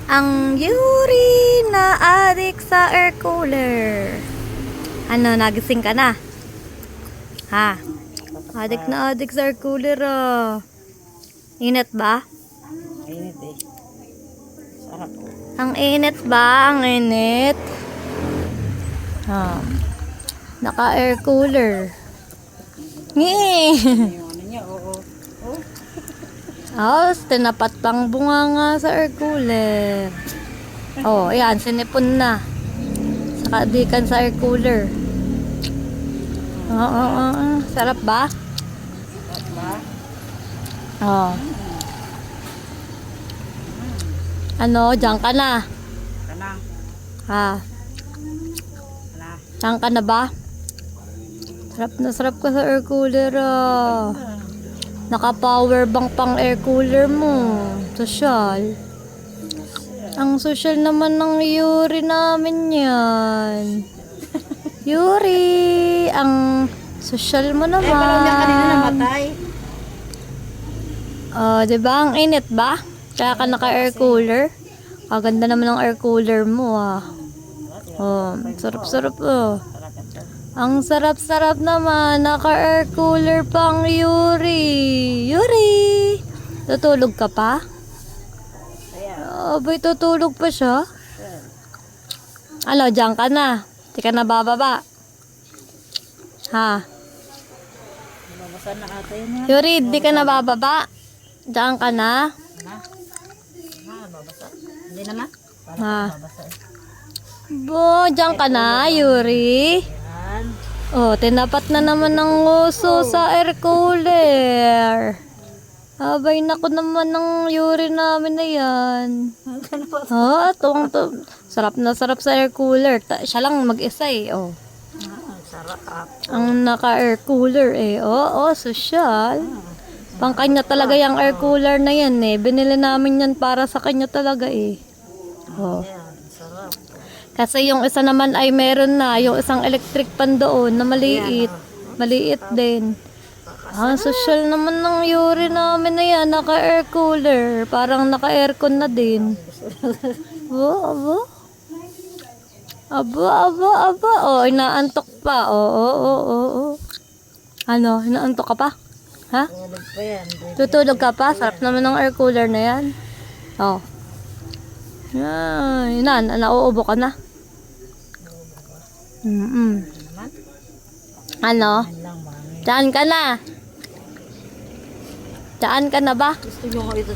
Ang Yuri na adik sa air cooler. Ano, nagising ka na? Ha? Adik na adik sa air cooler ah. Init ba? Mainit eh. Sarap po. Ang init ba? Ang init. Naka air cooler. Ngee! Yung ano niya, oo. Oh. Oh, tinapat pang bunga sa air cooler. Oh, ayan, sinipon na. Saka dikan sa air cooler. Oo. Sarap ba? Sarap ba? Oh. Ano, diyan ka na. Kanang. Ha? Kanang. Diyan ka na ba? Sarap ka sa air cooler ah. Naka-power bank pang air cooler mo. Social. Ang social naman ng Yuri namin yan. Yuri, ang social mo naman. Parang niya kanina namatay. Oh, 'di ba? Ang init ba? Kaya ka naka-air cooler. Kaganda naman ng air cooler mo ah. Oh, sarap-sarap oh. Ang sarap-sarap naman. Naka-air cooler pang Yuri. Yuri! Tutulog ka pa? Abay, tutulog pa siya? Ano, diyan ka na. Di ka na bababa. Ha? Mabasa na ata yun yan. Yuri, di ka na bababa. Diyan ka na. Mabasa. Hindi naman. Ha? Mabasa eh. Bo, diyan ka na, Yuri. Yan. Oh, tinapat na naman ng uso sa air cooler. Abay, naku naman ng Yuri namin na yan. Oh, sarap na sarap sa air cooler. Siya lang mag-isa eh. Oh. Sarap. Ang naka-air cooler eh. Oo, sosyal. Pang kanya talaga yung air cooler na yan eh. Binili namin yan para sa kanya talaga eh. Oh. Yan. Sarap. Kasi yung isa naman ay meron na. Yung isang electric pan doon na maliit. Maliit din. Ang sosyal naman ng Yuri namin na yan. Naka-air cooler. Parang naka-aircon na din. Aba. Oh, inaantok pa. Oo. Ano, inaantok ka pa? Ha? Tulog pa yan. Tutulog ka pa? Sarap naman ng air cooler na yan. Oh. Yan. Nauubo ka na. Ano? Yan lang mami. Daan ka na. Daan ka na ba? Gusto nyo ko ito.